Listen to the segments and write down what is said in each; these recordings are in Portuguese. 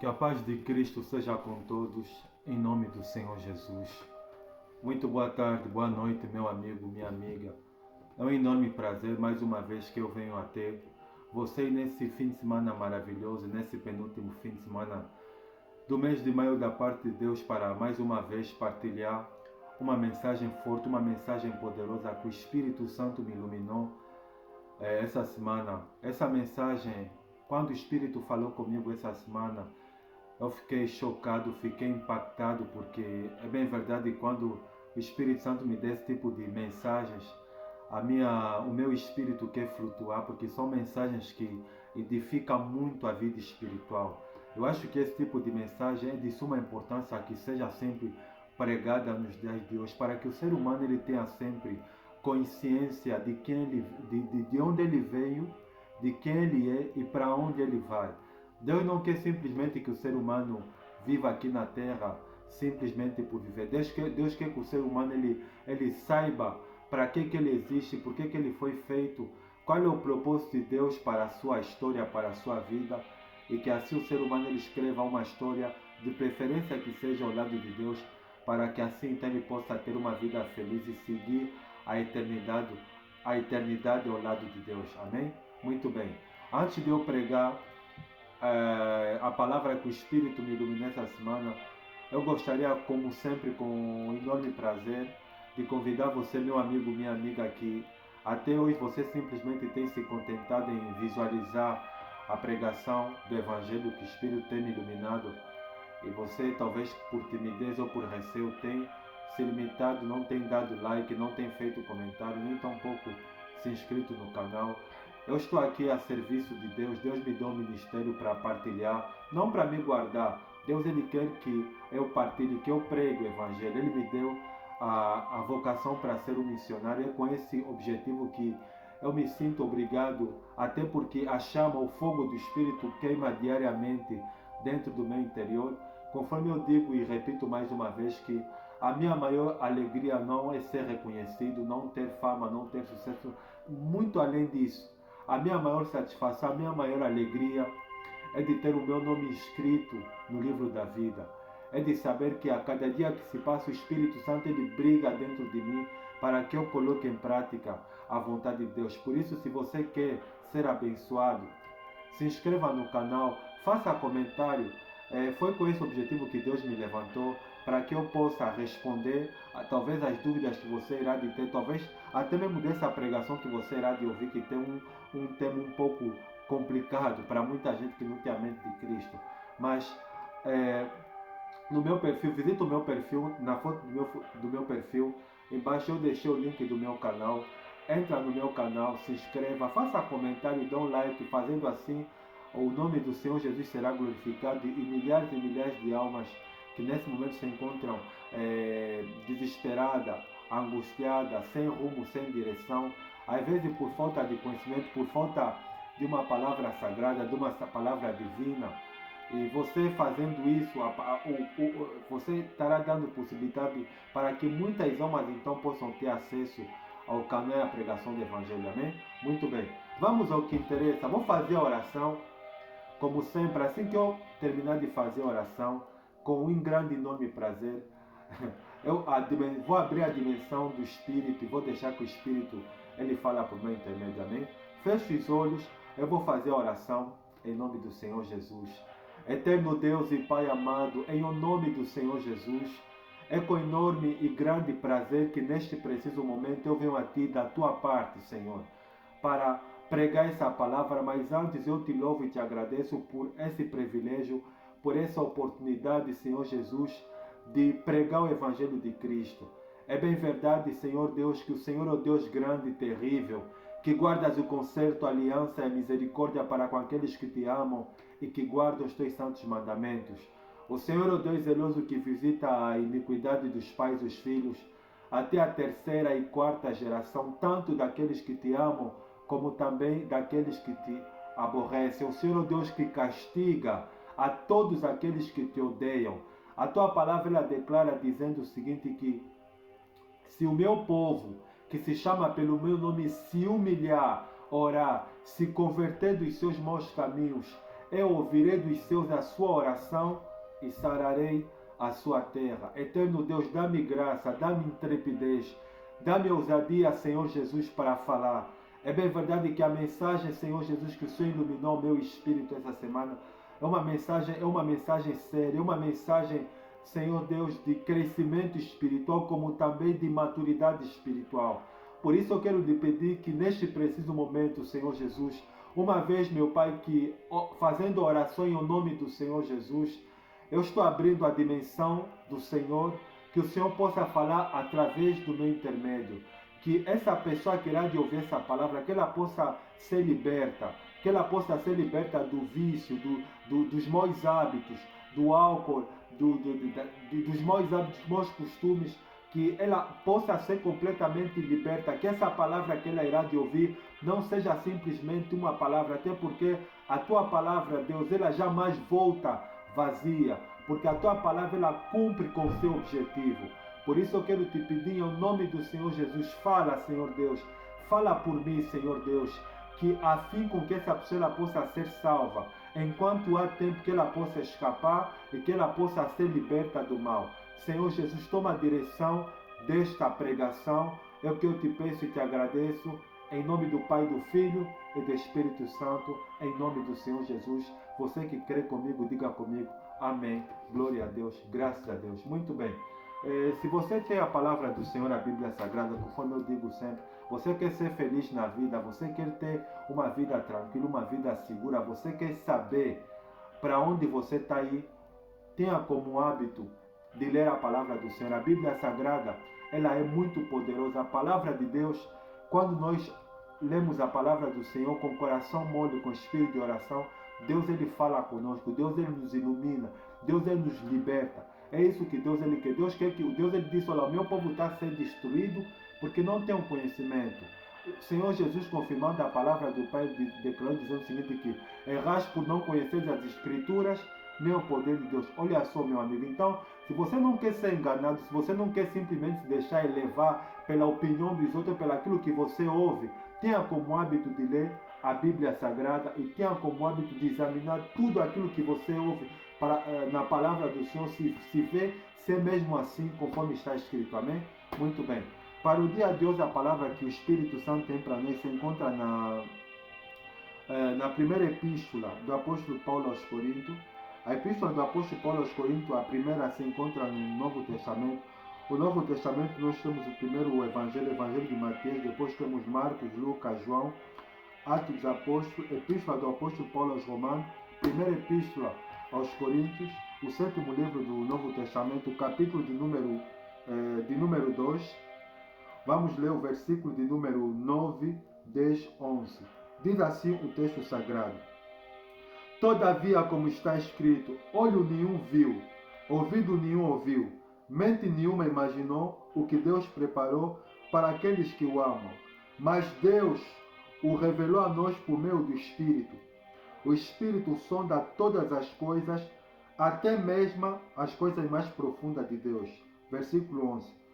Que a paz de Cristo seja com todos, em nome do Senhor Jesus. Muito boa tarde, boa noite, meu amigo, minha amiga. É um enorme prazer, mais uma vez, que eu venho a ter você nesse fim de semana maravilhoso, nesse penúltimo fim de semana do mês de maio, da parte de Deus, para mais uma vez partilhar uma mensagem forte, uma mensagem poderosa que o Espírito Santo me iluminou essa semana. Essa mensagem, quando o Espírito falou comigo essa semana, eu fiquei chocado, fiquei impactado, porque é bem verdade, quando o Espírito Santo me dá esse tipo de mensagens, o meu espírito quer flutuar, porque são mensagens que edificam muito a vida espiritual. Eu acho que esse tipo de mensagem é de suma importância que seja sempre pregada nos dias de hoje, para que o ser humano ele tenha sempre consciência de quem ele, de onde ele veio, de quem ele é e para onde ele vai. Deus não quer simplesmente que o ser humano viva aqui na terra simplesmente por viver. Deus quer que o ser humano ele saiba para que ele existe, por que ele foi feito, qual é o propósito de Deus para a sua história, para a sua vida, e que assim o ser humano ele escreva uma história, de preferência que seja ao lado de Deus, para que assim então ele possa ter uma vida feliz e seguir a eternidade ao lado de Deus. Amém? Muito bem. Antes de eu pregar a palavra que o Espírito me iluminou essa semana, eu gostaria, como sempre, com um enorme prazer, de convidar você, meu amigo, minha amiga, que até hoje você simplesmente tem se contentado em visualizar a pregação do Evangelho que o Espírito tem me iluminado, e você, talvez por timidez ou por receio, tem se limitado, não tem dado like, não tem feito comentário, nem tampouco se inscrito no canal. Eu estou aqui a serviço de Deus. Deus me deu um ministério para partilhar, não para me guardar. Deus ele quer que eu partilhe, que eu pregue o Evangelho. Ele me deu a vocação para ser um missionário. É com esse objetivo que eu me sinto obrigado, até porque a chama, o fogo do Espírito queima diariamente dentro do meu interior. Conforme eu digo e repito mais uma vez, que a minha maior alegria não é ser reconhecido, não ter fama, não ter sucesso. Muito além disso, a minha maior satisfação, a minha maior alegria é de ter o meu nome escrito no livro da vida. É de saber que a cada dia que se passa, o Espírito Santo ele briga dentro de mim para que eu coloque em prática a vontade de Deus. Por isso, se você quer ser abençoado, se inscreva no canal, faça comentário. Foi com esse objetivo que Deus me levantou, para que eu possa responder talvez as dúvidas que você irá de ter, talvez até mesmo dessa pregação que você irá de ouvir, que tem um tema um pouco complicado para muita gente que não tem a mente de Cristo. Mas no meu perfil, visita o meu perfil, na foto do meu perfil, embaixo eu deixei o link do meu canal. Entra no meu canal, se inscreva, faça comentário, dê um like. Fazendo assim, o nome do Senhor Jesus será glorificado, e milhares de almas que nesse momento se encontram desesperadas, angustiadas, sem rumo, sem direção, às vezes por falta de conhecimento, por falta de uma palavra sagrada, de uma palavra divina. E você fazendo isso, você estará dando possibilidade para que muitas almas então possam ter acesso ao canal e à pregação do Evangelho. Amém? Muito bem. Vamos ao que interessa. Vou fazer a oração, como sempre. Assim que eu terminar de fazer a oração, com um grande e enorme prazer, eu vou abrir a dimensão do Espírito e vou deixar que o Espírito ele fala por meu intermédio. Amém? Feche os olhos. Eu vou fazer a oração em nome do Senhor Jesus. Eterno Deus e Pai amado, em nome do Senhor Jesus, é com enorme e grande prazer que neste preciso momento eu venho a Ti da Tua parte, Senhor, para pregar essa palavra. Mas antes eu te louvo e te agradeço por esse privilégio, por essa oportunidade, Senhor Jesus, de pregar o Evangelho de Cristo. É bem verdade, Senhor Deus, que o Senhor é o Deus grande e terrível, que guardas o concerto, a aliança e a misericórdia para com aqueles que te amam e que guardam os teus santos mandamentos. O Senhor é o Deus zeloso que visita a iniquidade dos pais e dos filhos, até a terceira e quarta geração, tanto daqueles que te amam, como também daqueles que te aborrecem. O Senhor é o Deus que castiga a todos aqueles que te odeiam. A tua palavra ela declara dizendo o seguinte, que se o meu povo, que se chama pelo meu nome, se humilhar, orar, se converter dos seus maus caminhos, eu ouvirei dos céus a sua oração e sararei a sua terra. Eterno Deus, dá-me graça, dá-me intrepidez, dá-me ousadia, Senhor Jesus, para falar. É bem verdade que a mensagem, Senhor Jesus, que o Senhor iluminou o meu espírito essa semana, é uma mensagem séria, é uma mensagem, Senhor Deus, de crescimento espiritual, como também de maturidade espiritual. Por isso eu quero lhe pedir que neste preciso momento, Senhor Jesus, uma vez, meu Pai, que fazendo oração em nome do Senhor Jesus, eu estou abrindo a dimensão do Senhor, que o Senhor possa falar através do meu intermédio. Que essa pessoa que irá de ouvir essa palavra, que ela possa ser liberta, que ela possa ser liberta do vício, dos maus hábitos, do álcool, dos maus hábitos, dos maus costumes, que ela possa ser completamente liberta, que essa palavra que ela irá de ouvir não seja simplesmente uma palavra, até porque a tua palavra, Deus, ela jamais volta vazia, porque a tua palavra ela cumpre com o seu objetivo. Por isso eu quero te pedir em nome do Senhor Jesus, fala, Senhor Deus, fala por mim, Senhor Deus, que assim com que essa pessoa possa ser salva, enquanto há tempo que ela possa escapar e que ela possa ser liberta do mal. Senhor Jesus, toma a direção desta pregação, é o que eu te peço e te agradeço, em nome do Pai, do Filho e do Espírito Santo, em nome do Senhor Jesus. Você que crê comigo, diga comigo, amém, glória a Deus, graças a Deus. Muito bem. Se você tem a palavra do Senhor, a Bíblia Sagrada, conforme eu digo sempre, você quer ser feliz na vida, você quer ter uma vida tranquila, uma vida segura, você quer saber para onde você está aí, tenha como hábito de ler a palavra do Senhor. A Bíblia Sagrada, ela é muito poderosa. A palavra de Deus, quando nós lemos a palavra do Senhor com coração mole, com espírito de oração, Deus ele fala conosco, Deus ele nos ilumina, Deus ele nos liberta. É isso que Deus ele quer. Deus ele disse, olha, o meu povo está a ser destruído porque não tem um conhecimento. O Senhor Jesus, confirmando a palavra do Pai, declarou dizendo o seguinte, que errais por não conhecer as Escrituras, nem o poder de Deus. Olha só, meu amigo, então, se você não quer ser enganado, se você não quer simplesmente se deixar elevar pela opinião dos outros, pelo aquilo que você ouve, tenha como hábito de ler a Bíblia Sagrada e tenha como hábito de examinar tudo aquilo que você ouve na palavra do Senhor, se vê ser mesmo assim, conforme está escrito. Amém? Muito bem. Para o dia de hoje, a palavra que o Espírito Santo tem para nós se encontra na primeira epístola do apóstolo Paulo aos Coríntios. A epístola do apóstolo Paulo aos Coríntios, a primeira se encontra no Novo Testamento. O Novo Testamento nós temos o primeiro o Evangelho de Mateus, depois temos Marcos, Lucas, João, Atos dos Apóstolos, Epístola do apóstolo Paulo aos Romanos, primeira epístola aos Coríntios, o sétimo livro do Novo Testamento, o capítulo de número 2. Vamos ler o versículo de número 9, 10, 11. Diz assim o texto sagrado. Todavia, como está escrito, olho nenhum viu, ouvido nenhum ouviu, mente nenhuma imaginou o que Deus preparou para aqueles que o amam. Mas Deus o revelou a nós por meio do Espírito. O Espírito sonda todas as coisas, até mesmo as coisas mais profundas de Deus. Versículo 11.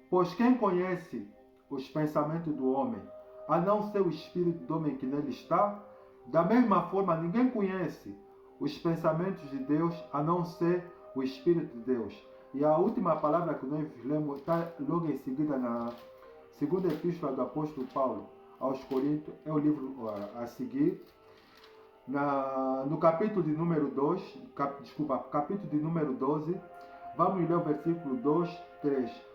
Pois quem conhece os pensamentos do homem, a não ser o Espírito do homem que nele está? Da mesma forma, ninguém conhece os pensamentos de Deus, a não ser o Espírito de Deus. E a última palavra que nós lemos está logo em seguida na segunda epístola do apóstolo Paulo aos Coríntios, é o livro a seguir. No capítulo de número 2, capítulo de número 12, vamos ler o versículo 2, 3.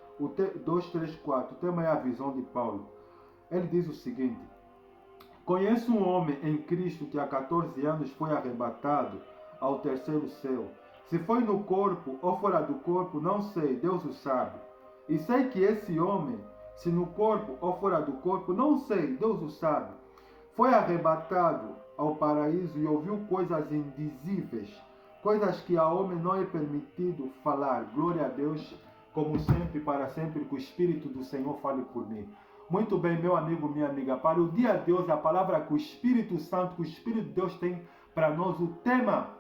2, 3, 4. O tema é a visão de Paulo. Ele diz o seguinte: conheço um homem em Cristo que há 14 anos foi arrebatado ao terceiro céu. Se foi no corpo ou fora do corpo, não sei, Deus o sabe. E sei que esse homem, se no corpo ou fora do corpo, não sei, Deus o sabe, foi arrebatado ao paraíso e ouviu coisas indizíveis, coisas que a homem não é permitido falar. Glória a Deus, como sempre, para sempre, que o Espírito do Senhor fale por mim. Muito bem, meu amigo, minha amiga, para o dia de hoje, a palavra que o Espírito Santo, que o Espírito de Deus tem para nós, o tema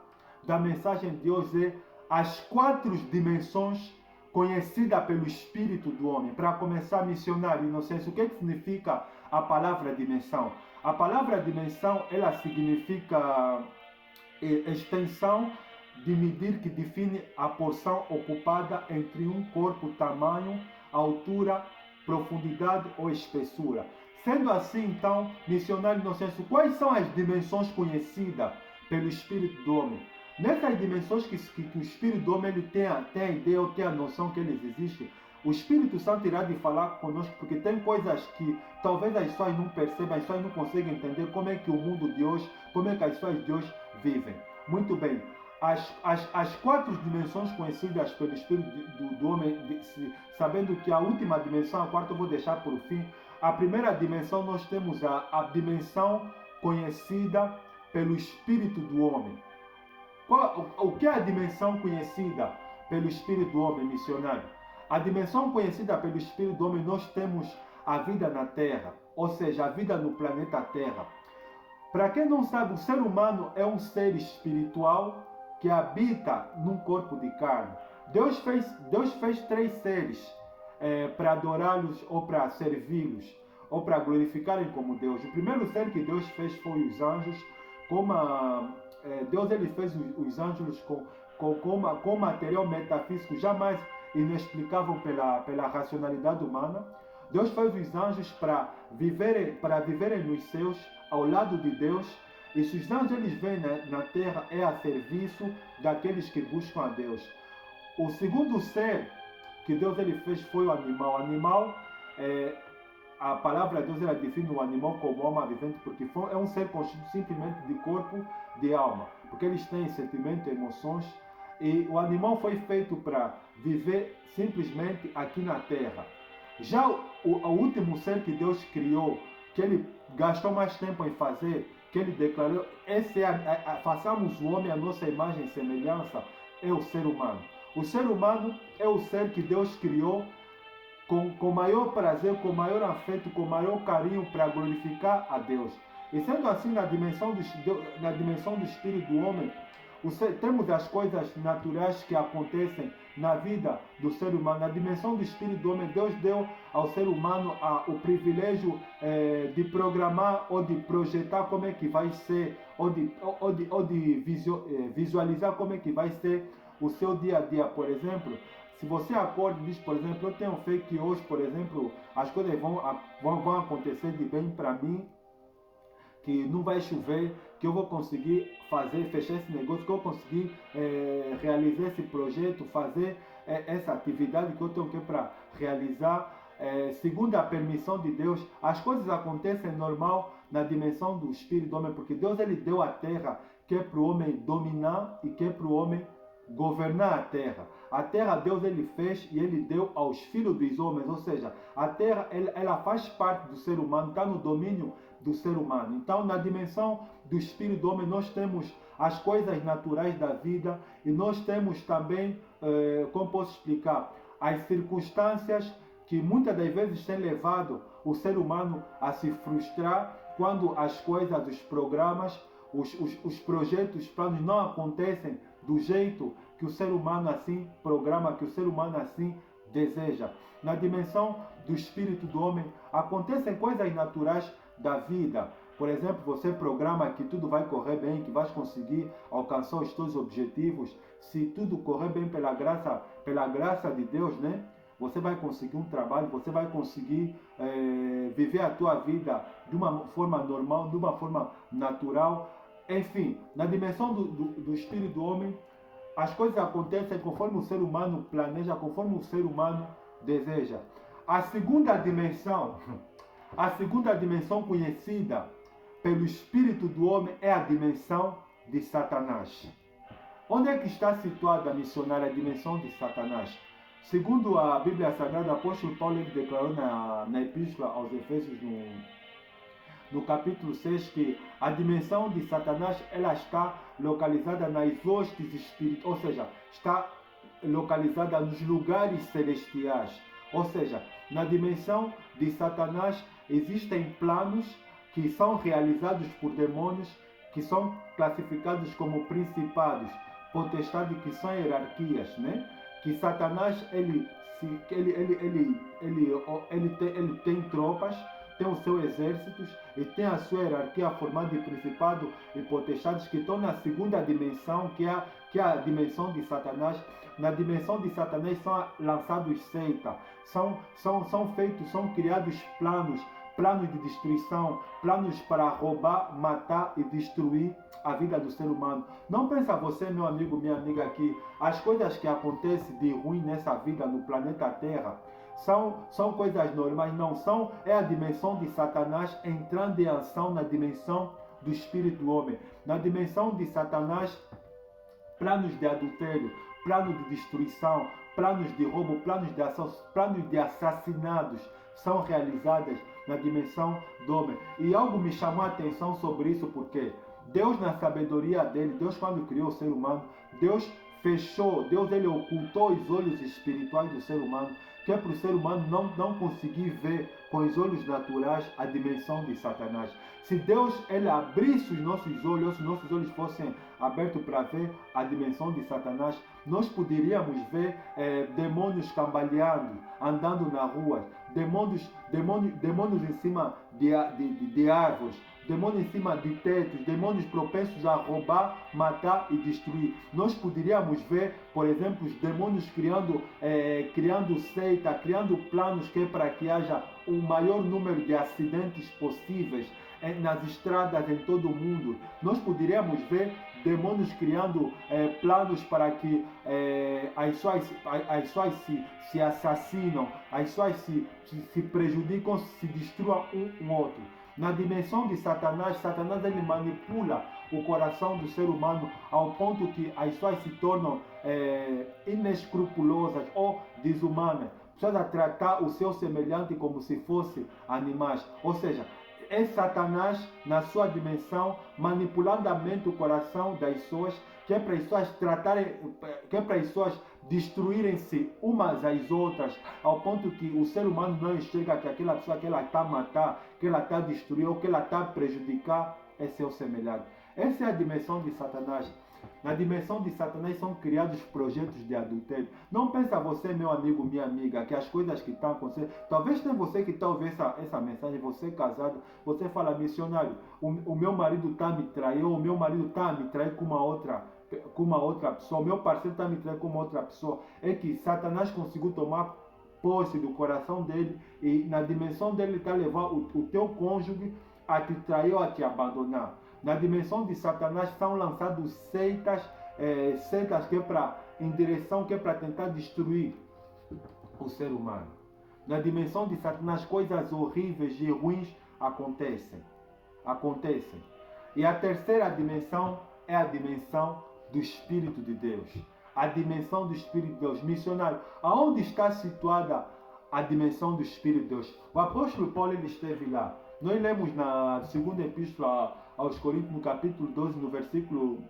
da mensagem de hoje é as 4 dimensões conhecidas pelo Espírito do homem. Para começar, missionário inocência, o que significa a palavra dimensão? A palavra dimensão, ela significa extensão de medir que define a porção ocupada entre um corpo, tamanho, altura, profundidade ou espessura. Sendo assim, então, missionário inocêncio, quais são as dimensões conhecidas pelo espírito do homem? Nessas dimensões que o espírito do homem ele tem a ideia ou tem a noção que eles existem, o Espírito Santo irá de falar conosco, porque tem coisas que talvez as pessoas não percebam, as pessoas não conseguem entender como é que o mundo de hoje, como é que as pessoas de hoje vivem. Muito bem. As 4 dimensões conhecidas pelo Espírito do homem, sabendo que a última dimensão, a quarta eu vou deixar por fim. A primeira dimensão nós temos a dimensão conhecida pelo Espírito do homem. O que é a dimensão conhecida pelo Espírito do homem, missionário? A dimensão conhecida pelo Espírito do homem, nós temos a vida na Terra, ou seja, a vida no planeta Terra. Para quem não sabe, o ser humano é um ser espiritual que habita num corpo de carne. Deus fez 3 seres para adorá-los ou para servi-los, ou para glorificarem como Deus. O primeiro ser que Deus fez foi os anjos. Deus ele fez os anjos com material metafísico jamais inexplicável pela racionalidade humana. Deus fez os anjos para viverem nos céus ao lado de Deus. E se os anjos eles vêm na terra é a serviço daqueles que buscam a Deus. O segundo ser que Deus ele fez foi o animal. O animal, a palavra de Deus ela define o animal como alma vivente, porque é um ser constituído simplesmente de corpo, de alma, porque eles têm sentimento, emoções. E o animal foi feito para viver simplesmente aqui na terra. Já o último ser que Deus criou, que ele gastou mais tempo em fazer, que ele declarou, façamos o homem à nossa imagem e semelhança, é o ser humano. O ser humano é o ser que Deus criou com maior prazer, com maior afeto, com maior carinho para glorificar a Deus. E sendo assim, na dimensão do espírito do homem, temos as coisas naturais que acontecem na vida do ser humano. Na dimensão do espírito do homem, Deus deu ao ser humano o privilégio de programar ou de projetar como é que vai ser, ou de visualizar como é que vai ser o seu dia a dia. Por exemplo, se você acorda e diz, por exemplo, eu tenho fé que hoje, por exemplo, as coisas vão acontecer de bem para mim, que não vai chover, que eu vou conseguir fechar esse negócio, que eu vou conseguir realizar esse projeto, fazer essa atividade que eu tenho que para realizar, segundo a permissão de Deus. As coisas acontecem normal na dimensão do espírito do homem, porque Deus ele deu a terra que é para o homem dominar e que é para o homem governar a terra. A terra Deus ele fez e ele deu aos filhos dos homens, ou seja, a terra ela faz parte do ser humano, está no domínio do ser humano. Então, na dimensão do espírito do homem, nós temos as coisas naturais da vida e nós temos também, como posso explicar, as circunstâncias que muitas das vezes têm levado o ser humano a se frustrar quando as coisas, os programas, os projetos, os planos não acontecem do jeito que o ser humano assim programa, que o ser humano assim deseja. Na dimensão do espírito do homem, acontecem coisas naturais da vida. Por exemplo, você programa que tudo vai correr bem, que vais conseguir alcançar os teus objetivos. Se tudo correr bem pela graça de Deus, né? Você vai conseguir um trabalho, você vai conseguir viver a tua vida de uma forma normal, de uma forma natural. Enfim, na dimensão do espírito do homem, as coisas acontecem conforme o ser humano planeja, conforme o ser humano deseja. A segunda dimensão conhecida pelo espírito do homem é a dimensão de Satanás. Onde é que está situada, missionária, a dimensão de Satanás? Segundo a Bíblia Sagrada, o apóstolo Paulo ele declarou na Epístola aos Efésios, no capítulo 6, que a dimensão de Satanás ela está localizada nas hostes espíritas, ou seja, está localizada nos lugares celestiais. Ou seja, na dimensão de Satanás existem planos que são realizados por demônios, que são classificados como principados, potestades, que são hierarquias, né? Que Satanás ele tem tropas tem os seus exércitos e tem a sua hierarquia formada de principado e potestades que estão na segunda dimensão, que é a dimensão de Satanás. Na dimensão de Satanás são lançados seitas, são criados planos de destruição, planos para roubar, matar e destruir a vida do ser humano. Não pensa você, meu amigo, minha amiga, que as coisas que acontecem de ruim nessa vida no planeta Terra são coisas normais, não são, é a dimensão de Satanás entrando em ação na dimensão do espírito do homem. Na dimensão de Satanás, planos de adultério, planos de destruição, planos de roubo, planos de assassinatos são realizados na dimensão do homem. E algo me chamou a atenção sobre isso, porque Deus, na sabedoria dele, Deus quando criou o ser humano, Deus ele ocultou os olhos espirituais do ser humano, que é para o ser humano não conseguir ver com os olhos naturais a dimensão de Satanás. Se Deus ele abrisse os nossos olhos fossem abertos para ver a dimensão de Satanás, nós poderíamos ver demônios cambaleando, andando na rua, demônios em cima de árvores, demônios em cima de tetos, demônios propensos a roubar, matar e destruir. Nós poderíamos ver, por exemplo, os demônios criando seita, criando planos que é para que haja o maior número de acidentes possíveis nas estradas em todo o mundo. Nós poderíamos ver demônios criando planos para que as pessoas se assassinam, as pessoas se prejudicam, se destruam um outro. Na dimensão de Satanás ele manipula o coração do ser humano ao ponto que as pessoas se tornam inescrupulosas ou desumanas. Precisa tratar o seu semelhante como se fosse animais. Ou seja, é Satanás na sua dimensão manipulando a mente, o coração das pessoas, que é para as pessoas que é para as pessoas destruírem-se umas às outras, ao ponto que o ser humano não enxerga que aquela pessoa que ela está a matar, que ela está a destruir ou que ela está a prejudicar é seu semelhante. Essa é a dimensão de Satanás. Na dimensão de Satanás são criados projetos de adultério. Não pensa você, meu amigo, minha amiga, que as coisas que estão acontecendo... Talvez tenha você que está ouvindo essa mensagem, você casado, você fala, missionário, o meu marido está a me trair, ou o meu marido está a me trair com uma outra pessoa, o meu parceiro está a me trair com uma outra pessoa. É que Satanás conseguiu tomar posse do coração dele e na dimensão dele está a levar o teu cônjuge a te trair ou a te abandonar. Na dimensão de Satanás são lançados seitas que é em direção que é para tentar destruir o ser humano. Na dimensão de Satanás coisas horríveis e ruins acontecem. E a terceira dimensão é a dimensão do Espírito de Deus. A dimensão do Espírito de Deus. Missionário, aonde está situada a dimensão do Espírito de Deus? O apóstolo Paulo ele esteve lá. Nós lemos na segunda epístola aos Coríntios, no capítulo 12, no versículo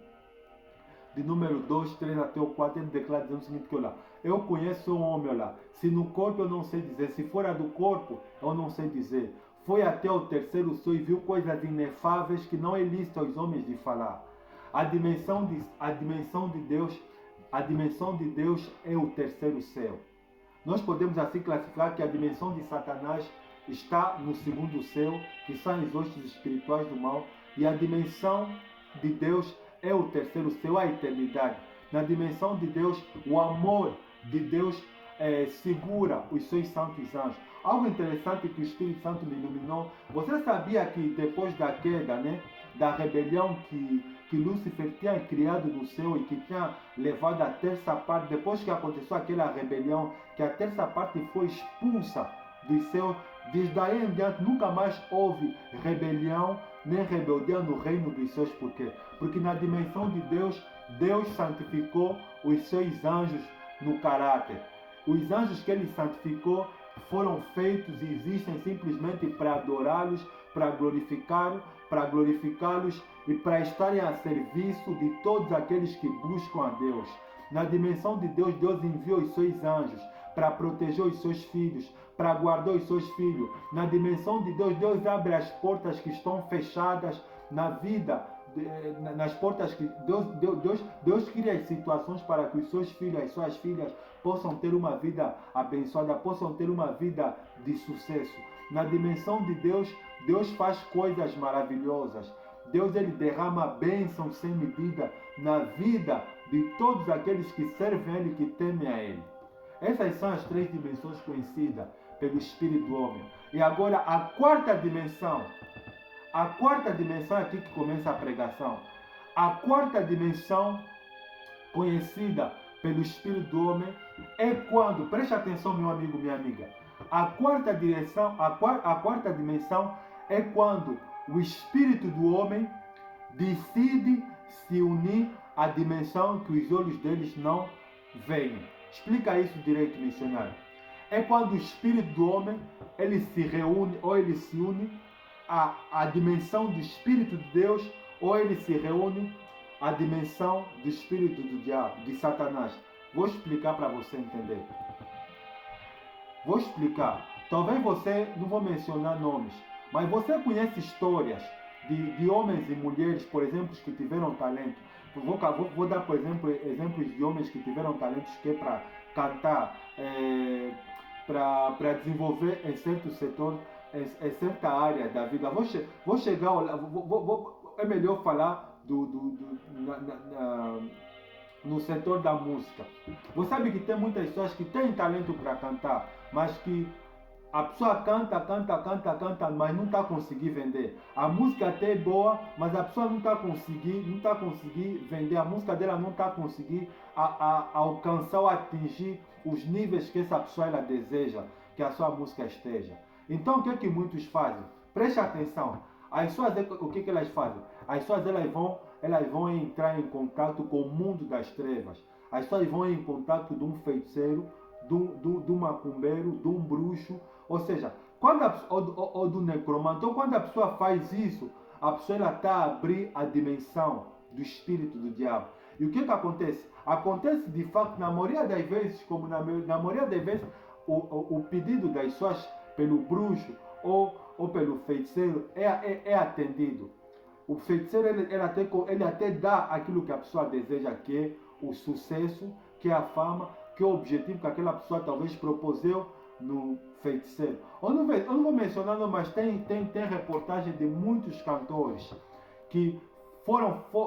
de número 2, 3 até o 4, ele declara dizendo o seguinte, que olha, eu conheço um homem, olha, se no corpo eu não sei dizer, se fora do corpo eu não sei dizer. Foi até o terceiro céu e viu coisas inefáveis que não é lícito aos homens de falar. A dimensão de Deus é o terceiro céu. Nós podemos assim classificar que a dimensão de Satanás está no segundo céu, que são os hostes espirituais do mal, e a dimensão de Deus é o terceiro céu, a eternidade. Na dimensão de Deus, o amor de Deus segura os seus santos anjos. Algo interessante que o Espírito Santo me iluminou. Você sabia que depois da queda, da rebelião que Lúcifer tinha criado no céu e que tinha levado a terça parte, depois que aconteceu aquela rebelião, que a terça parte foi expulsa do céu, desde aí em diante nunca mais houve rebelião nem rebeldia no reino dos céus. Por quê? Porque na dimensão de Deus, Deus santificou os seus anjos no caráter. Os anjos que ele santificou foram feitos e existem simplesmente para adorá-los, para glorificá-los e para estarem a serviço de todos aqueles que buscam a Deus. Na dimensão de Deus, Deus enviou os seus anjos para proteger os seus filhos, para guardar os seus filhos. Na dimensão de Deus, Deus abre as portas que estão fechadas na vida, nas portas que Deus cria as situações para que os seus filhos, as suas filhas possam ter uma vida abençoada, possam ter uma vida de sucesso. Na dimensão de Deus, Deus faz coisas maravilhosas. Deus ele derrama bênçãos sem medida na vida de todos aqueles que servem a Ele, que temem a Ele. Essas são as três dimensões conhecidas pelo Espírito do homem. E agora a quarta dimensão é aqui que começa a pregação. A quarta dimensão conhecida pelo Espírito do homem é quando, preste atenção meu amigo, minha amiga, a quarta dimensão é quando o Espírito do homem decide se unir à dimensão que os olhos deles não veem. Explica isso direito, missionário. É quando o Espírito do homem ele se reúne ou ele se une à dimensão do Espírito de Deus, ou ele se reúne à dimensão do Espírito do diabo, de Satanás. Vou explicar para você entender. Vou explicar. Talvez você, não vou mencionar nomes, mas você conhece histórias de homens e mulheres, por exemplo, que tiveram talento. Vou dar, por exemplo, exemplos de homens que tiveram talentos que é para cantar, para desenvolver em certo setor, em certa área da vida. Vou chegar, é melhor falar no setor da música. Você sabe que tem muitas pessoas que têm talento para cantar, mas que a pessoa canta, mas não está conseguindo vender. A música até é boa, mas a pessoa não está conseguindo vender. A música dela não está conseguindo alcançar ou atingir os níveis que essa pessoa ela deseja que a sua música esteja. Então o que é que muitos fazem? Preste atenção. As pessoas, o que elas fazem? As pessoas elas vão entrar em contato com o mundo das trevas. As pessoas vão em contato de um feiticeiro, de um macumbeiro, de um bruxo, ou seja, ou do necromante. Então, quando a pessoa faz isso, a pessoa está a abrir a dimensão do espírito do diabo. E o que acontece? Acontece de fato, na maioria das vezes, como na maioria das vezes, o pedido das pessoas pelo bruxo ou pelo feiticeiro é atendido. O feiticeiro ele até dá aquilo que a pessoa deseja, que é o sucesso, que é a fama, que é o objetivo que aquela pessoa talvez propuseu no feiticeiro. Eu não vou mencionar, mas tem reportagem de muitos cantores que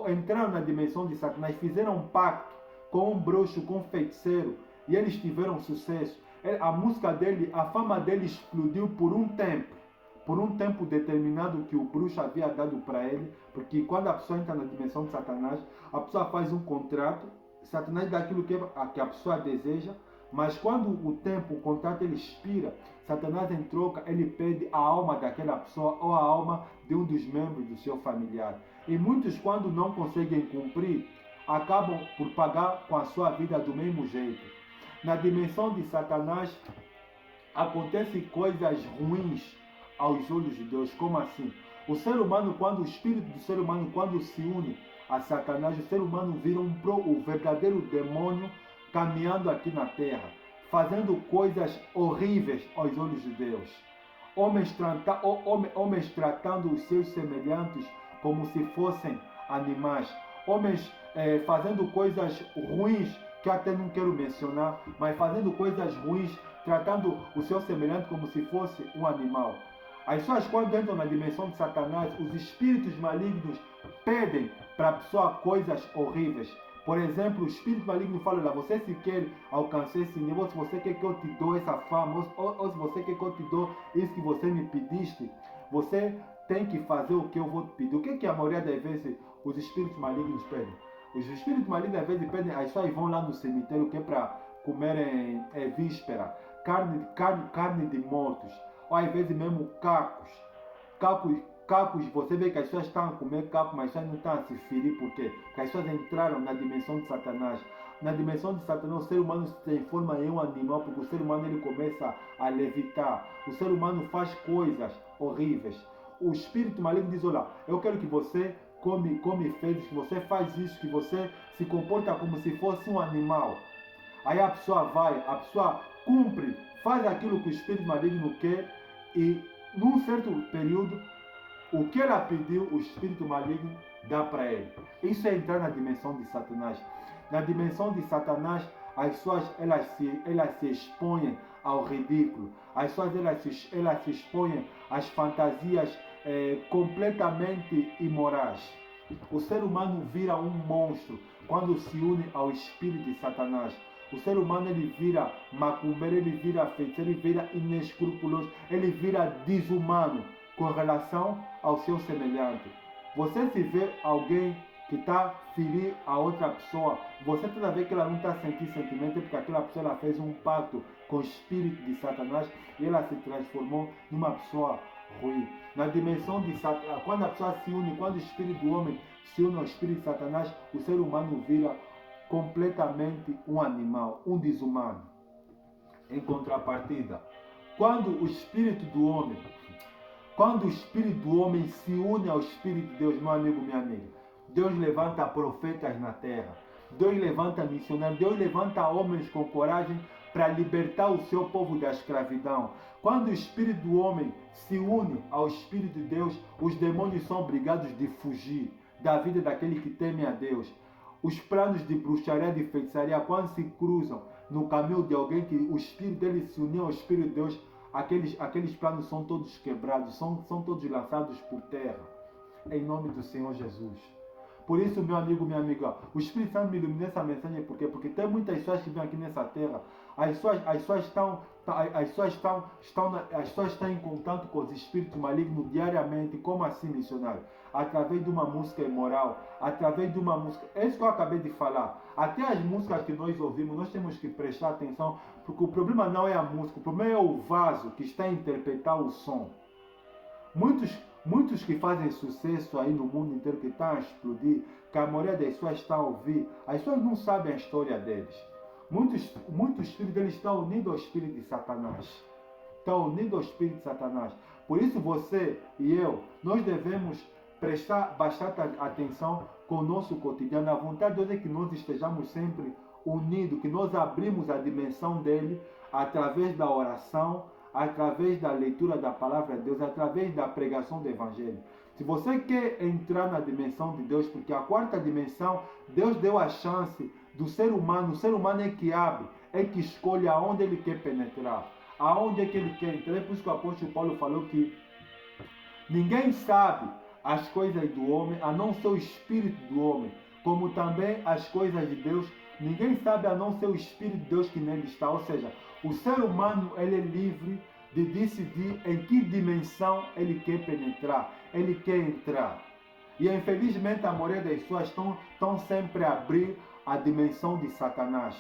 entraram na dimensão de Satanás, fizeram um pacto com um bruxo, com um feiticeiro, e eles tiveram sucesso. A música dele, a fama dele explodiu por um tempo determinado que o bruxo havia dado para ele, porque quando a pessoa entra na dimensão de Satanás, a pessoa faz um contrato, Satanás dá aquilo que a pessoa deseja, mas quando o contrato ele expira, Satanás em troca, ele pede a alma daquela pessoa ou a alma de um dos membros do seu familiar. E muitos, quando não conseguem cumprir, acabam por pagar com a sua vida do mesmo jeito. Na dimensão de Satanás, acontecem coisas ruins aos olhos de Deus. Como assim? O ser humano, o espírito do ser humano, quando se une a Satanás, o ser humano vira o verdadeiro demônio caminhando aqui na terra, fazendo coisas horríveis aos olhos de Deus. Homens tratando os seus semelhantes como se fossem animais. Homens fazendo coisas ruins, que eu até não quero mencionar, mas fazendo coisas ruins, tratando o seu semelhante como se fosse um animal. As pessoas, quando entram na dimensão de Satanás, os espíritos malignos pedem para a pessoa coisas horríveis. Por exemplo, o espírito maligno fala: você se quer alcançar esse nível, ou se você quer que eu te dou essa fama, ou se você quer que eu te dou isso que você me pediste, você tem que fazer o que eu vou te pedir. O que a maioria das vezes os espíritos malignos pedem? Os espíritos malignos às vezes pedem, as pessoas vão lá no cemitério que é para comerem víspera, carne de mortos, ou às vezes mesmo cacos, você vê que as pessoas estão a comer caco, mas as pessoas não estão a se ferir. Por quê? Porque as pessoas entraram na dimensão de Satanás. Na dimensão de Satanás, o ser humano se transforma em um animal, porque o ser humano ele começa a levitar. O ser humano faz coisas horríveis. O espírito maligno diz: olha, eu quero que você come fezes, que você faz isso, que você se comporta como se fosse um animal. Aí a pessoa cumpre, faz aquilo que o espírito maligno quer, e num certo período, o que ela pediu, o espírito maligno dá para ele. Isso é entrar na dimensão de Satanás. Na dimensão de Satanás, elas se expõem ao ridículo, as pessoas elas se expõem às fantasias completamente imorais. O ser humano vira um monstro quando se une ao espírito de Satanás. O ser humano ele vira macumbeiro, ele vira feiticeiro, ele vira inescrupuloso, ele vira desumano com relação ao seu semelhante. Você se vê alguém que está a ferir a outra pessoa, você toda vez que ela não está a sentir sentimento é porque aquela pessoa ela fez um pacto com o espírito de Satanás e ela se transformou numa pessoa ruim. Na dimensão de Satanás, quando a pessoa se une, quando o espírito do homem se une ao espírito de Satanás, o ser humano vira completamente um animal, um desumano. Em contrapartida, quando o espírito do homem se une ao espírito de Deus, meu amigo, minha amiga, Deus levanta profetas na terra, Deus levanta missionários, Deus levanta homens com coragem para libertar o seu povo da escravidão. Quando o espírito do homem se une ao espírito de Deus, os demônios são obrigados de fugir da vida daquele que teme a Deus. Os planos de bruxaria, de feitiçaria, quando se cruzam no caminho de alguém que o espírito dele se uniu ao espírito de Deus, aqueles planos são todos quebrados, são todos lançados por terra, em nome do Senhor Jesus. Por isso, meu amigo, minha amiga, o Espírito Santo me iluminou essa mensagem, por quê? Porque tem muitas pessoas que vêm aqui nessa terra, as pessoas estão em contato com os espíritos malignos diariamente. Como assim, missionário? Através de uma música imoral, através de uma música. É isso que eu acabei de falar. Até as músicas que nós ouvimos, nós temos que prestar atenção, porque o problema não é a música, o problema é o vaso que está a interpretar o som. Muitos que fazem sucesso aí no mundo inteiro, que estão a explodir, que a maioria das pessoas está a ouvir, as pessoas não sabem a história deles. Muitos filhos deles estão unidos ao espírito de Satanás. Estão unidos ao espírito de Satanás. Por isso você e eu, nós devemos prestar bastante atenção com o nosso cotidiano. A vontade de Deus é que nós estejamos sempre unidos, que nós abrimos a dimensão dele através da oração, através da leitura da palavra de Deus, através da pregação do Evangelho. Se você quer entrar na dimensão de Deus, porque a quarta dimensão, Deus deu a chance do ser humano, o ser humano é que abre, é que escolhe aonde ele quer penetrar, aonde é que ele quer entrar. É por isso que o apóstolo Paulo falou que ninguém sabe as coisas do homem, a não ser o espírito do homem, como também as coisas de Deus, ninguém sabe a não ser o espírito de Deus que nele está. Ou seja, o ser humano ele é livre de decidir em que dimensão ele quer penetrar, ele quer entrar. E infelizmente a maioria das pessoas estão sempre a abrir a dimensão de Satanás.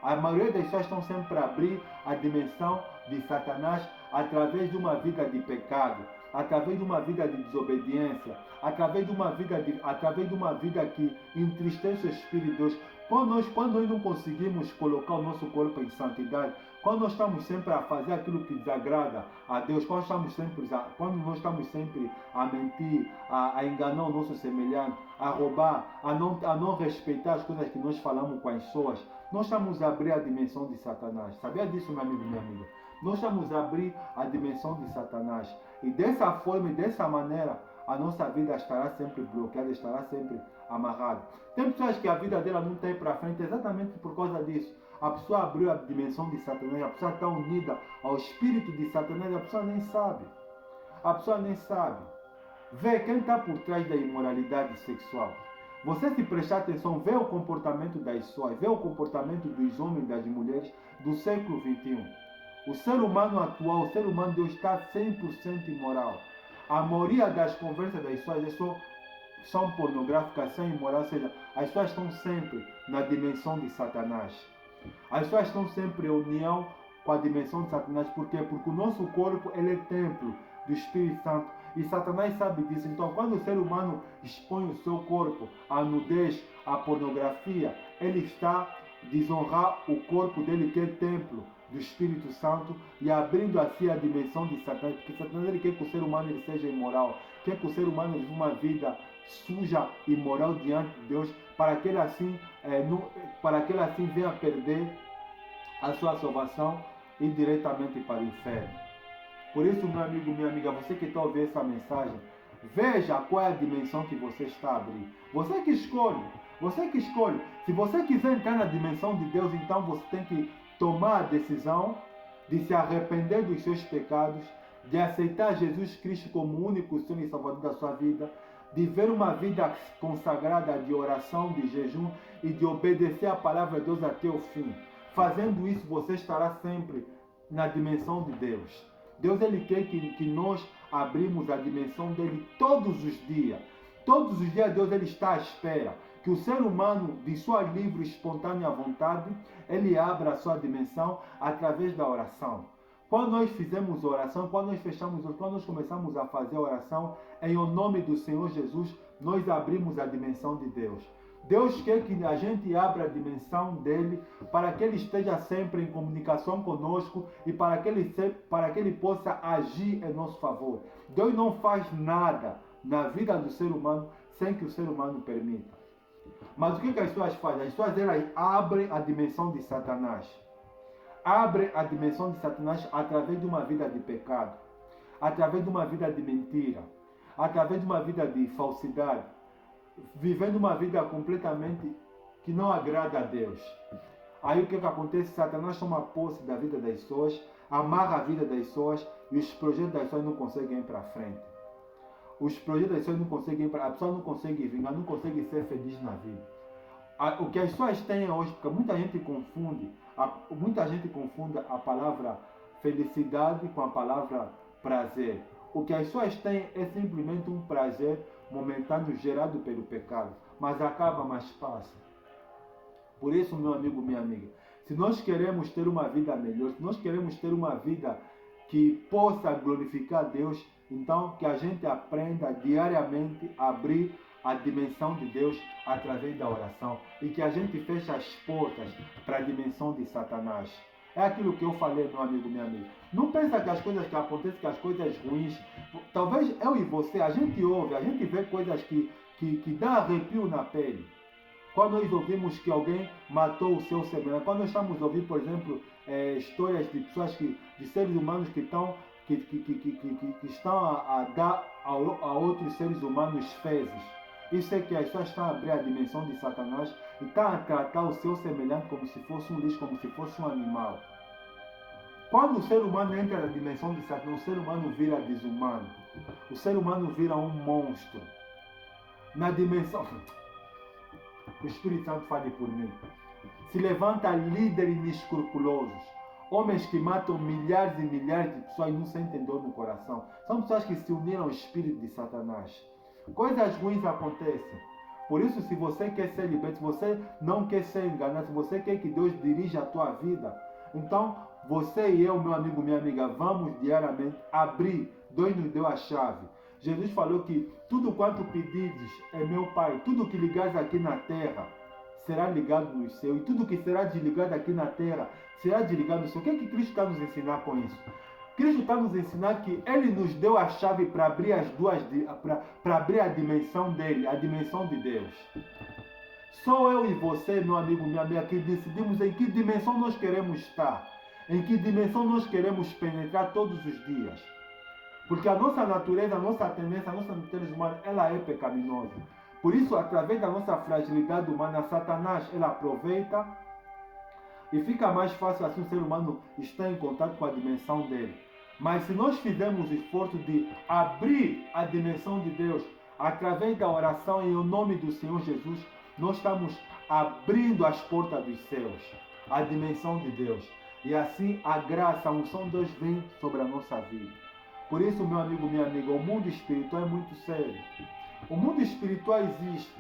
A maioria das pessoas estão sempre a abrir a dimensão de Satanás através de uma vida de pecado, através de uma vida de desobediência, através de uma vida que entristece o Espírito de Deus. Quando nós não conseguimos colocar o nosso corpo em santidade, quando nós estamos sempre a fazer aquilo que desagrada a Deus, quando nós estamos sempre a mentir, a enganar o nosso semelhante, a roubar, a não respeitar as coisas que nós falamos com as pessoas, nós estamos a abrir a dimensão de Satanás. Sabia disso, meu amigo, minha amiga? Nós estamos a abrir a dimensão de Satanás. E dessa forma e dessa maneira, a nossa vida estará sempre bloqueada, estará sempre amarrada. Tem pessoas que a vida dela não está para frente exatamente por causa disso. A pessoa abriu a dimensão de Satanás, a pessoa está unida ao espírito de Satanás, a pessoa nem sabe. A pessoa nem sabe. Vê quem está por trás da imoralidade sexual. Você, se prestar atenção, vê o comportamento das pessoas, vê o comportamento dos homens e das mulheres do século XXI. O ser humano atual, o ser humano de hoje está 100% imoral. A maioria das conversas das pessoas são pornográficas, são imorais, ou seja, as pessoas estão sempre na dimensão de Satanás. As pessoas estão sempre em união com a dimensão de Satanás. Por quê? Porque o nosso corpo ele é templo do Espírito Santo. E Satanás sabe disso. Então, quando o ser humano expõe o seu corpo à nudez, à pornografia, ele está a desonrar o corpo dele, que é templo do Espírito Santo, e abrindo assim a dimensão de Satanás. Porque Satanás ele quer que o ser humano ele seja imoral, quer que o ser humano viva uma vida suja, imoral diante de Deus, para que ele assim venha a perder a sua salvação e ir diretamente para o inferno. Por isso, meu amigo, minha amiga, você que está a ouvir essa mensagem, veja qual é a dimensão que você está a abrir. Você que escolhe. Você que escolhe. Se você quiser entrar na dimensão de Deus, então você tem que tomar a decisão de se arrepender dos seus pecados, de aceitar Jesus Cristo como o único Senhor e Salvador da sua vida, de ver uma vida consagrada de oração, de jejum e de obedecer a palavra de Deus até o fim. Fazendo isso, você estará sempre na dimensão de Deus. Deus ele quer que nós abrimos a dimensão dele todos os dias. Todos os dias Deus ele está à espera que o ser humano, de sua livre e espontânea vontade, ele abra a sua dimensão através da oração. Quando nós fizemos oração, quando nós começamos a fazer oração, em o nome do Senhor Jesus, nós abrimos a dimensão de Deus. Deus quer que a gente abra a dimensão dele para que ele esteja sempre em comunicação conosco e para que ele possa agir em nosso favor. Deus não faz nada na vida do ser humano sem que o ser humano permita. Mas o que as pessoas fazem? As pessoas elas abrem a dimensão de Satanás. Abrem a dimensão de Satanás através de uma vida de pecado, através de uma vida de mentira, através de uma vida de falsidade, vivendo uma vida completamente que não agrada a Deus. Aí o que acontece? Satanás toma posse da vida das pessoas, amarra a vida das pessoas e os projetos das pessoas não conseguem ir para frente. Os projetos das pessoas não conseguem ir para frente, a pessoa não consegue vingar, não consegue ser feliz na vida. O que as pessoas têm hoje, porque muita gente confunde a palavra felicidade com a palavra prazer. O que as pessoas têm é simplesmente um prazer momentâneo gerado pelo pecado, mas acaba, mas passa. Por isso, meu amigo, minha amiga, se nós queremos ter uma vida melhor, se nós queremos ter uma vida que possa glorificar Deus, então que a gente aprenda diariamente a abrir a dimensão de Deus através da oração e que a gente feche as portas para a dimensão de Satanás. É aquilo que eu falei, meu amigo, minha amiga. Não pensa que as coisas que acontecem, que as coisas ruins, talvez eu e você, a gente ouve, a gente vê coisas que dá arrepio na pele. Quando nós ouvimos que alguém matou o seu semelhante, quando nós estamos ouvindo, por exemplo, histórias de pessoas, de seres humanos que estão a dar a outros seres humanos fezes. Isso é que as pessoas estão a abrir a dimensão de Satanás e estão a tratar o seu semelhante como se fosse um lixo, como se fosse um animal. Quando o ser humano entra na dimensão de Satanás, o ser humano vira desumano. O ser humano vira um monstro. Na dimensão... O Espírito Santo fale por mim. Se levanta líderes inescrupulosos. Homens que matam milhares e milhares de pessoas e não sentem dor no coração. São pessoas que se uniram ao espírito de Satanás. Coisas ruins acontecem. Por isso, se você quer ser liberto, se você não quer ser enganado, se você quer que Deus dirija a tua vida, então você e eu, meu amigo, minha amiga, vamos diariamente abrir. Deus nos deu a chave. Jesus falou que tudo quanto pedides é meu Pai. Tudo que ligares aqui na terra será ligado no céu. E tudo que será desligado aqui na terra será desligado no céu. O que é que Cristo está nos ensinar com isso? Cristo está nos ensinando que Ele nos deu a chave para abrir para abrir a dimensão dele, a dimensão de Deus. Só eu e você, meu amigo, minha amiga, que decidimos em que dimensão nós queremos estar, em que dimensão nós queremos penetrar todos os dias. Porque a nossa natureza, a nossa tendência, a nossa natureza humana, ela é pecaminosa. Por isso, através da nossa fragilidade humana, Satanás, ele aproveita e fica mais fácil assim o ser humano estar em contato com a dimensão dele. Mas se nós fizermos o esforço de abrir a dimensão de Deus através da oração em nome do Senhor Jesus, nós estamos abrindo as portas dos céus, a dimensão de Deus. E assim a graça, a unção de Deus vem sobre a nossa vida. Por isso, meu amigo, minha amiga, o mundo espiritual é muito sério. O mundo espiritual existe.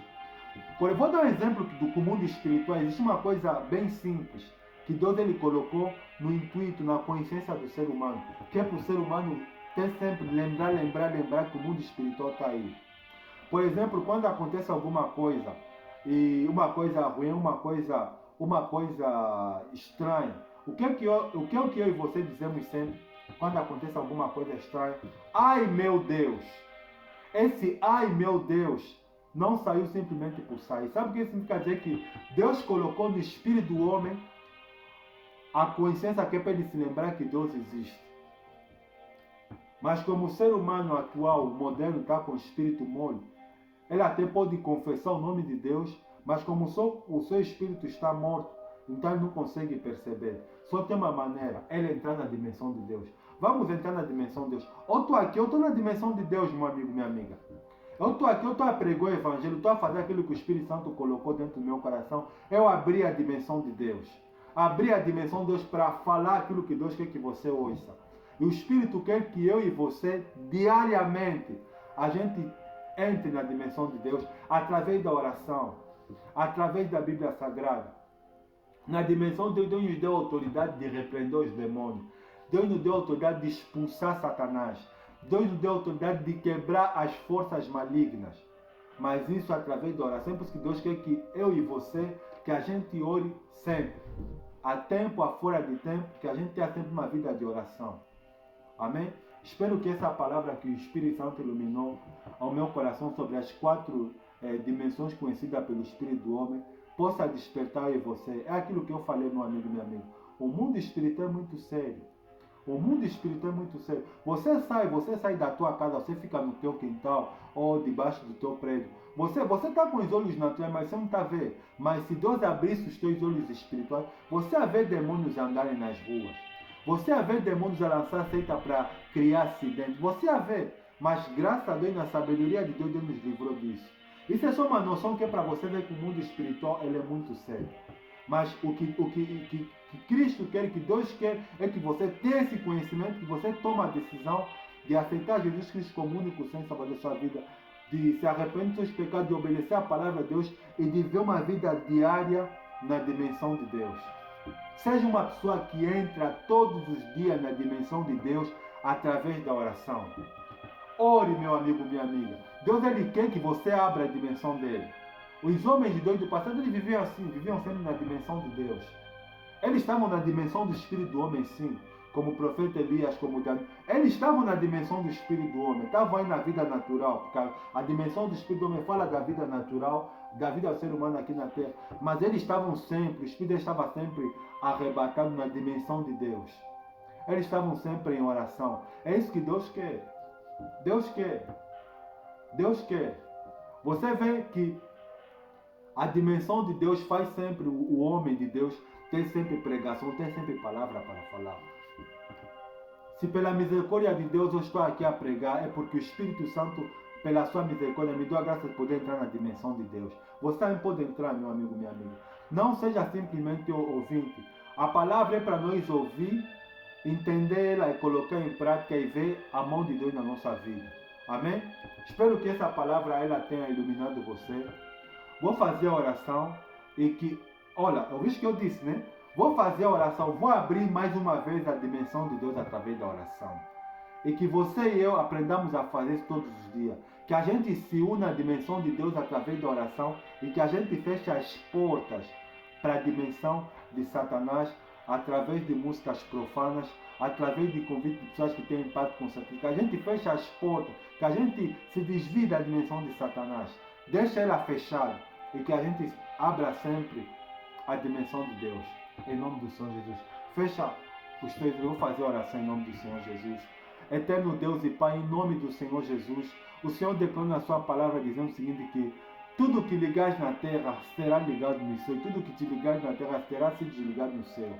Eu vou dar um exemplo do mundo espiritual. Existe uma coisa bem simples que Deus ele colocou no intuito, na consciência do ser humano, que é para o ser humano ter sempre lembrar que o mundo espiritual está aí. Por exemplo, quando acontece alguma coisa, e uma coisa ruim, uma coisa estranha, o que é que eu e você dizemos sempre quando acontece alguma coisa estranha? Ai meu Deus! Esse ai meu Deus não saiu simplesmente por sair. Sabe o que significa dizer? Que Deus colocou no espírito do homem a consciência que é para ele se lembrar que Deus existe. Mas como o ser humano atual, moderno, está com o espírito mole, ele até pode confessar o nome de Deus, Mas como o seu espírito está morto, então ele não consegue perceber. Só tem uma maneira, ele entrar na dimensão de Deus. Vamos entrar na dimensão de Deus. Eu estou aqui, eu estou na dimensão de Deus, meu amigo, minha amiga. Eu estou aqui, eu estou a pregar o Evangelho, estou a fazer aquilo que o Espírito Santo colocou dentro do meu coração. Eu abri a dimensão de Deus. Abri a dimensão de Deus para falar aquilo que Deus quer que você ouça. E o Espírito quer que eu e você, diariamente, a gente entre na dimensão de Deus através da oração, através da Bíblia Sagrada. Na dimensão de Deus nos deu autoridade de repreender os demônios. Deus nos deu autoridade de expulsar Satanás. Deus nos deu autoridade de quebrar as forças malignas. Mas isso através da oração. É por isso que Deus quer que eu e você, que a gente ore sempre. A tempo, a fora de tempo, que a gente tenha sempre uma vida de oração. Amém? Espero que essa palavra que o Espírito Santo iluminou ao meu coração sobre as 4 dimensões conhecidas pelo Espírito do homem possa despertar em você. É aquilo que eu falei, meu amigo, minha amiga. O mundo espiritual é muito sério. O mundo espiritual é muito sério. Você sai da tua casa, você fica no teu quintal ou debaixo do teu prédio. Você está com os olhos naturais, mas você não está vendo. Mas se Deus abrisse os teus olhos espirituais, você vai ver demônios andarem nas ruas. Você vai ver demônios a lançar seita para criar acidentes. Você vai ver. Mas graças a Deus, na sabedoria de Deus, Deus nos livrou disso. Isso é só uma noção que é para você ver que o mundo espiritual ele é muito sério. Mas o que Cristo quer, que Deus quer, é que você tenha esse conhecimento, que você tome a decisão de aceitar Jesus Cristo como único Senhor e Salvador da sua vida, de se arrepender dos seus pecados, de obedecer a palavra de Deus e de viver uma vida diária na dimensão de Deus. Seja uma pessoa que entra todos os dias na dimensão de Deus através da oração. Ore, meu amigo, minha amiga. Deus ele quer que você abra a dimensão dele. Os homens de Deus do passado eles viviam assim, viviam sempre na dimensão de Deus. Eles estavam na dimensão do espírito do homem, sim, como o profeta Elias, como Daniel. Eles estavam na dimensão do espírito do homem, estavam aí na vida natural, porque a dimensão do espírito do homem fala da vida natural, da vida do ser humano aqui na terra. Mas eles estavam sempre, o espírito estava sempre arrebatado na dimensão de Deus. Eles estavam sempre em oração. É isso que Deus quer. Deus quer. Deus quer. Você vê que a dimensão de Deus faz sempre o homem de Deus ter sempre pregação, ter sempre palavra para falar. Se pela misericórdia de Deus eu estou aqui a pregar, é porque o Espírito Santo, pela sua misericórdia, me deu a graça de poder entrar na dimensão de Deus. Você também pode entrar, meu amigo, minha amiga. Não seja simplesmente ouvinte. A palavra é para nós ouvir, entender ela e colocar em prática e ver a mão de Deus na nossa vida. Amém? Espero que essa palavra ela tenha iluminado você. Vou fazer a oração e que, olha, eu vi que eu disse, né? Vou fazer a oração, vou abrir mais uma vez a dimensão de Deus através da oração. E que você e eu aprendamos a fazer isso todos os dias. Que a gente se una à dimensão de Deus através da oração e que a gente feche as portas para a dimensão de Satanás através de músicas profanas, através de convite de pessoas que têm impacto com Satanás. Que a gente feche as portas, que a gente se desvie da dimensão de Satanás. Deixa ela fechada e que a gente abra sempre a dimensão de Deus. Em nome do Senhor Jesus. Fecha os teus olhos. Eu vou fazer a oração em nome do Senhor Jesus. Eterno Deus e Pai, em nome do Senhor Jesus, o Senhor declara na sua palavra dizendo o seguinte, que tudo que ligares na terra será ligado no céu, tudo que te ligares na terra terá sido desligado no céu.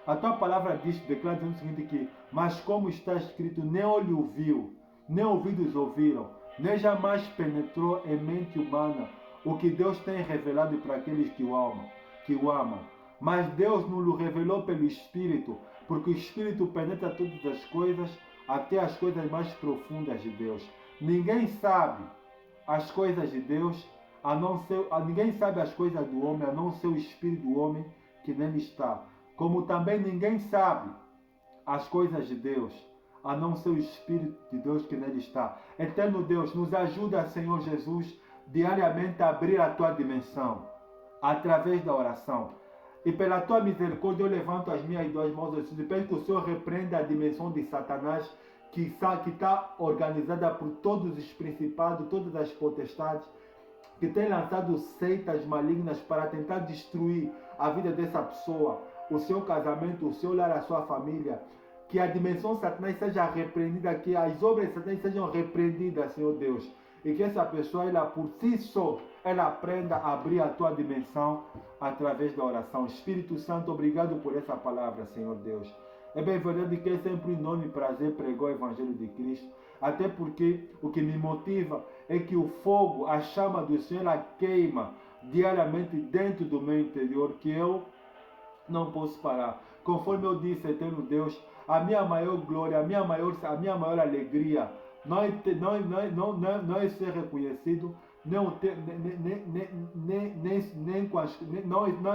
A tua palavra diz, declara dizendo o seguinte, que mas como está escrito, nem olho viu, nem ouvidos ouviram, nem jamais penetrou em mente humana o que Deus tem revelado para aqueles que o amam. Mas Deus nos revelou pelo Espírito, porque o Espírito penetra todas as coisas, até as coisas mais profundas de Deus. Ninguém sabe as coisas de Deus, ninguém sabe as coisas do homem, a não ser o Espírito do homem que nele está. Como também ninguém sabe as coisas de Deus, a não ser o Espírito de Deus que nele está. Eterno Deus, nos ajuda, Senhor Jesus, diariamente a abrir a tua dimensão, através da oração. E pela tua misericórdia eu levanto as minhas 2 mãos e peço que o Senhor repreenda a dimensão de Satanás que está organizada por todos os principados, todas as potestades que têm lançado seitas malignas para tentar destruir a vida dessa pessoa, o seu casamento, o seu lar, a sua família. Que a dimensão de Satanás seja repreendida, que as obras de Satanás sejam repreendidas, Senhor Deus. E que essa pessoa, ela por si só, ela aprenda a abrir a tua dimensão através da oração. Espírito Santo, obrigado por essa palavra, Senhor Deus. É bem verdade que é sempre um enorme prazer pregar o Evangelho de Cristo, até porque o que me motiva é que o fogo, a chama do Senhor, ela queima diariamente dentro do meu interior, que eu não posso parar. Conforme eu disse, eterno Deus, a minha maior glória, a minha maior alegria não é ser reconhecido, não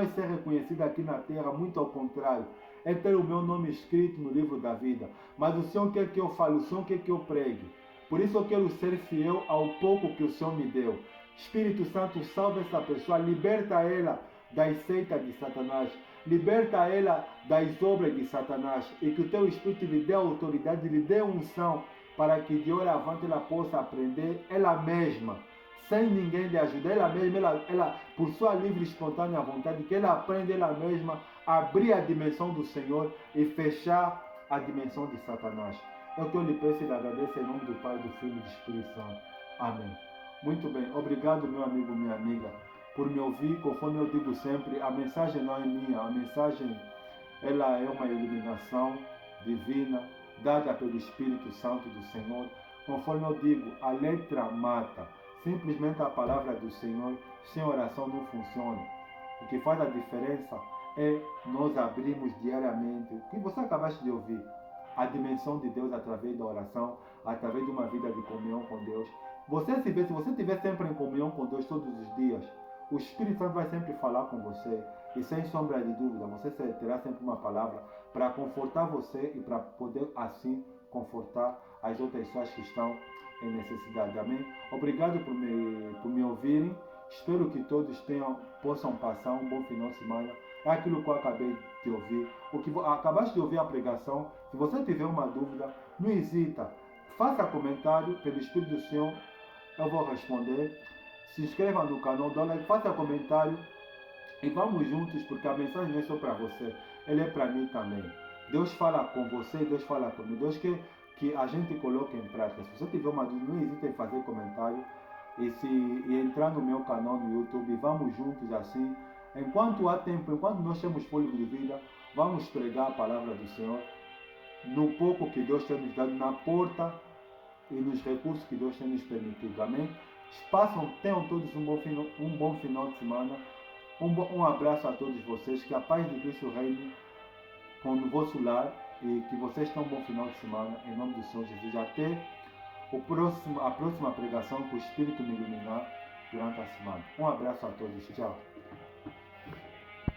é ser reconhecido aqui na terra, muito ao contrário, é ter o meu nome escrito no livro da vida. Mas o Senhor quer que eu fale, o Senhor quer que eu pregue. Por isso eu quero ser fiel ao pouco que o Senhor me deu. Espírito Santo, salva essa pessoa, liberta ela das seitas de Satanás, liberta ela das obras de Satanás, e que o teu Espírito lhe dê autoridade, lhe dê unção, para que de hora avante ela possa aprender ela mesma, sem ninguém lhe ajudar, ela mesma, ela por sua livre e espontânea vontade, que ela aprenda ela mesma a abrir a dimensão do Senhor e fechar a dimensão de Satanás. É o que eu lhe peço e lhe agradeço em nome do Pai, do Filho e do Espírito Santo. Amém. Muito bem, obrigado meu amigo, minha amiga, por me ouvir. Conforme eu digo sempre, a mensagem não é minha, a mensagem ela é uma iluminação divina dada pelo Espírito Santo do Senhor. Conforme eu digo, a letra mata. Simplesmente a palavra do Senhor sem oração não funciona. O que faz a diferença é nós abrirmos diariamente, o que você acabaste de ouvir, a dimensão de Deus através da oração, através de uma vida de comunhão com Deus. Se você estiver sempre em comunhão com Deus todos os dias, o Espírito Santo vai sempre falar com você, e sem sombra de dúvida, você terá sempre uma palavra para confortar você e para poder assim confortar as outras pessoas que estão em necessidade. Amém? Obrigado por me ouvirem. Espero que todos possam passar um bom final de semana. É aquilo que eu acabei de ouvir. Acabaste de ouvir a pregação. Se você tiver uma dúvida, não hesita. Faça comentário pelo Espírito do Senhor. Eu vou responder. Se inscreva no canal, faça comentário e vamos juntos, porque a mensagem não é só para você, ela é para mim também. Deus fala com você, Deus fala comigo. Deus quer que a gente coloque em prática. Se você tiver uma dúvida, não hesite em fazer comentário e entrar no meu canal no YouTube. Vamos juntos assim. Enquanto há tempo, enquanto nós temos fôlego de vida, vamos pregar a palavra do Senhor no pouco que Deus tem nos dado, na porta e nos recursos que Deus tem nos permitido. Amém? Tenham todos um bom final de semana. Um abraço a todos vocês. Que a paz de Cristo reine com o vosso lar e que vocês tenham um bom final de semana. Em nome do Senhor Jesus. Até a próxima pregação, que o Espírito me iluminar durante a semana. Um abraço a todos. Tchau.